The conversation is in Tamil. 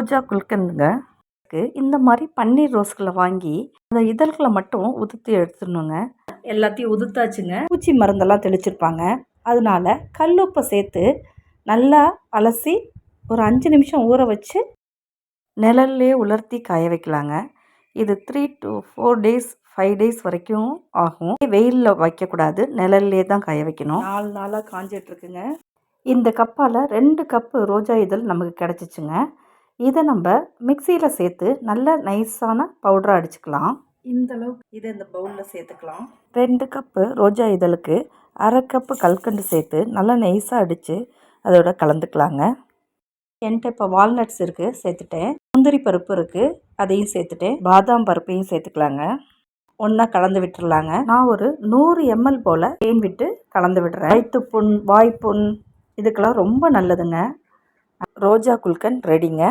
ரோஜா குல்கந்துங்க. இந்த மாதிரி பன்னீர் ரோஸ்களை வாங்கி அந்த இதழ்களை மட்டும் உதுத்து எடுத்துடணுங்க. எல்லாத்தையும் உதுத்தாச்சுங்க. பூச்சி மருந்தெல்லாம் தெளிச்சிருப்பாங்க. அதனால கல்லுப்பை சேர்த்து நல்லா அலசி ஒரு 5 நிமிஷம் ஊற வச்சு நிழல்லே உலர்த்தி காய வைக்கலாங்க. இது 3 to 4 days 5 days வரைக்கும் ஆகும். வெயிலில் வைக்கக்கூடாது, நிழல்லே தான் காய வைக்கணும். 4 நாளாக காஞ்சிட்ருக்குங்க. இந்த கப்பால் 2 கப்பு ரோஜா இதழ் நமக்கு கிடச்சிச்சுங்க. இதை நம்ம மிக்சியில் சேர்த்து நல்ல நைஸான பவுடராக அடிச்சுக்கலாம். இந்தளவுக்கு இதை இந்த பவுலில் சேர்த்துக்கலாம். 2 கப்பு ரோஜா இதழுக்கு 1/2 கப்பு கல்கண்டு சேர்த்து நல்லா நைஸாக அடித்து அதோட கலந்துக்கலாங்க. என்கிட்ட இப்போ வால்நட்ஸ் இருக்குது, சேர்த்துட்டேன். முந்திரி பருப்பு இருக்குது, அதையும் சேர்த்துட்டேன். பாதாம் பருப்பையும் சேர்த்துக்கலாங்க. ஒன்றா கலந்து விட்டுடலாங்க. நான் ஒரு 100 ml போல் தேன் விட்டு கலந்து விடுறேன். வயிற்றுப்புண், வாய்ப்புண் இதுக்கெல்லாம் ரொம்ப நல்லதுங்க. ரோஜா குல்கன் ரெடிங்க.